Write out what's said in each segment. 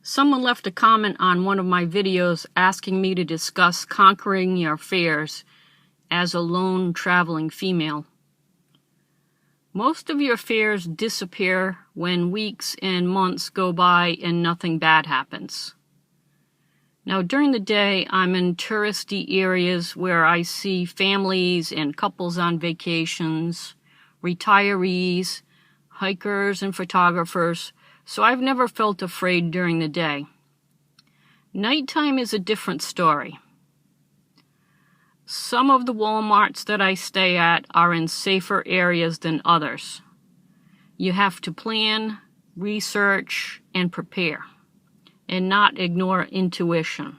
Someone left a comment on one of my videos asking me to discuss conquering your fears as a lone traveling female. Most of your fears disappear when weeks and months go by and nothing bad happens. Now, during the day, I'm in touristy areas where I see families and couples on vacations, retirees, hikers, and photographers, so I've never felt afraid during the day. Nighttime is a different story. Some of the Walmarts that I stay at are in safer areas than others. You have to plan, research, and prepare, and not ignore intuition.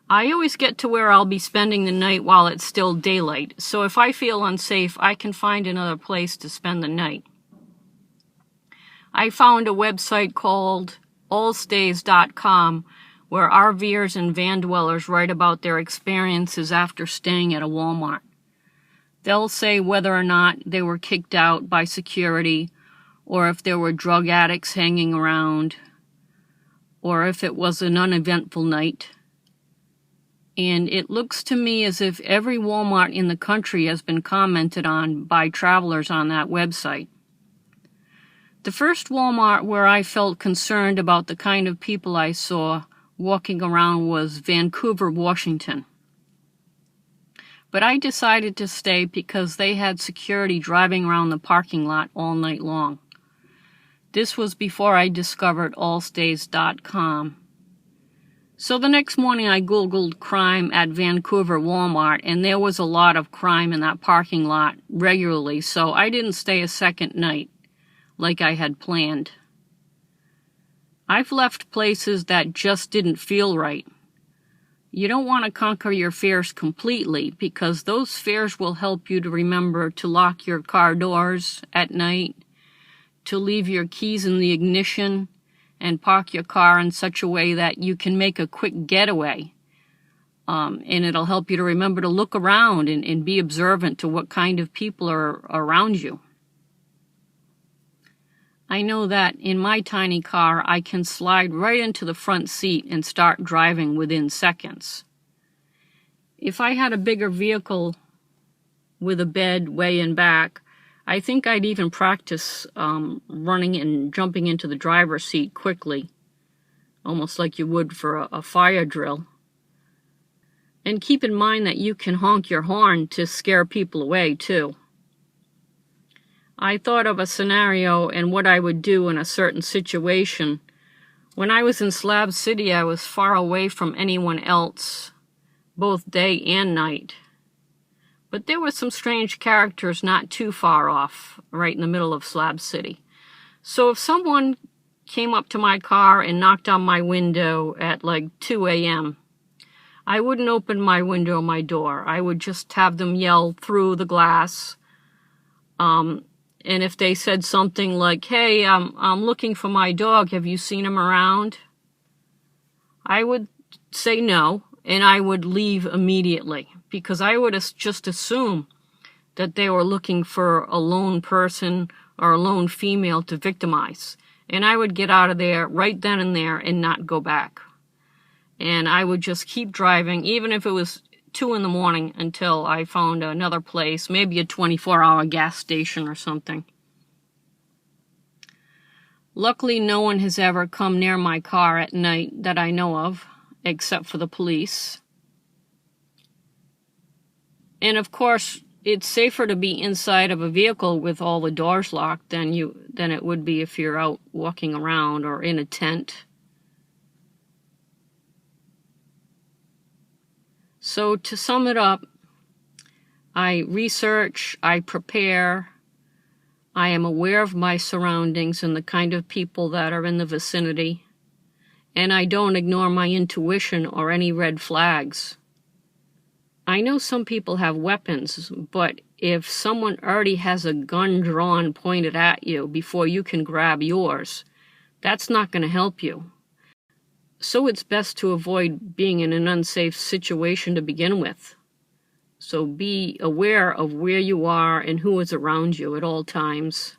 I always get to where I'll be spending the night while it's still daylight, so if I feel unsafe, I can find another place to spend the night. I found a website called AllStays.com where RVers and van dwellers write about their experiences after staying at a Walmart. They'll say whether or not they were kicked out by security, or if there were drug addicts hanging around, or if it was an uneventful night. And it looks to me as if every Walmart in the country has been commented on by travelers on that website. The first Walmart where I felt concerned about the kind of people I saw walking around was Vancouver, Washington. But I decided to stay because they had security driving around the parking lot all night long. This was before I discovered AllStays.com. So the next morning I Googled crime at Vancouver Walmart, and there was a lot of crime in that parking lot regularly, so I didn't stay a second night like I had planned. I've left places that just didn't feel right. You don't want to conquer your fears completely, because those fears will help you to remember to lock your car doors at night, to leave your keys in the ignition, and park your car in such a way that you can make a quick getaway. And it'll help you to remember to look around and be observant to what kind of people are around you. I know that in my tiny car, I can slide right into the front seat and start driving within seconds. If I had a bigger vehicle with a bed way in back, I think I'd even practice running and jumping into the driver's seat quickly, almost like you would for a fire drill. And keep in mind that you can honk your horn to scare people away, too. I thought of a scenario and what I would do in a certain situation. When I was in Slab City, I was far away from anyone else, both day and night. But there were some strange characters not too far off, right in the middle of Slab City. So if someone came up to my car and knocked on my window at like 2 a.m., I wouldn't open my window or my door. I would just have them yell through the glass. And if they said something like, "Hey, I'm looking for my dog, have you seen him around?" I would say no, and I would leave immediately, because I would just assume that they were looking for a lone person or a lone female to victimize. And I would get out of there right then and there and not go back. And I would just keep driving, even if it was 2 in the morning, until I found another place, maybe a 24-hour gas station or something. Luckily, no one has ever come near my car at night that I know of, except for the police. And of course, it's safer to be inside of a vehicle with all the doors locked than it would be if you're out walking around or in a tent. So to sum it up, I research, I prepare, I am aware of my surroundings and the kind of people that are in the vicinity, and I don't ignore my intuition or any red flags. I know some people have weapons, but if someone already has a gun drawn pointed at you before you can grab yours, that's not going to help you. So it's best to avoid being in an unsafe situation to begin with. So be aware of where you are and who is around you at all times.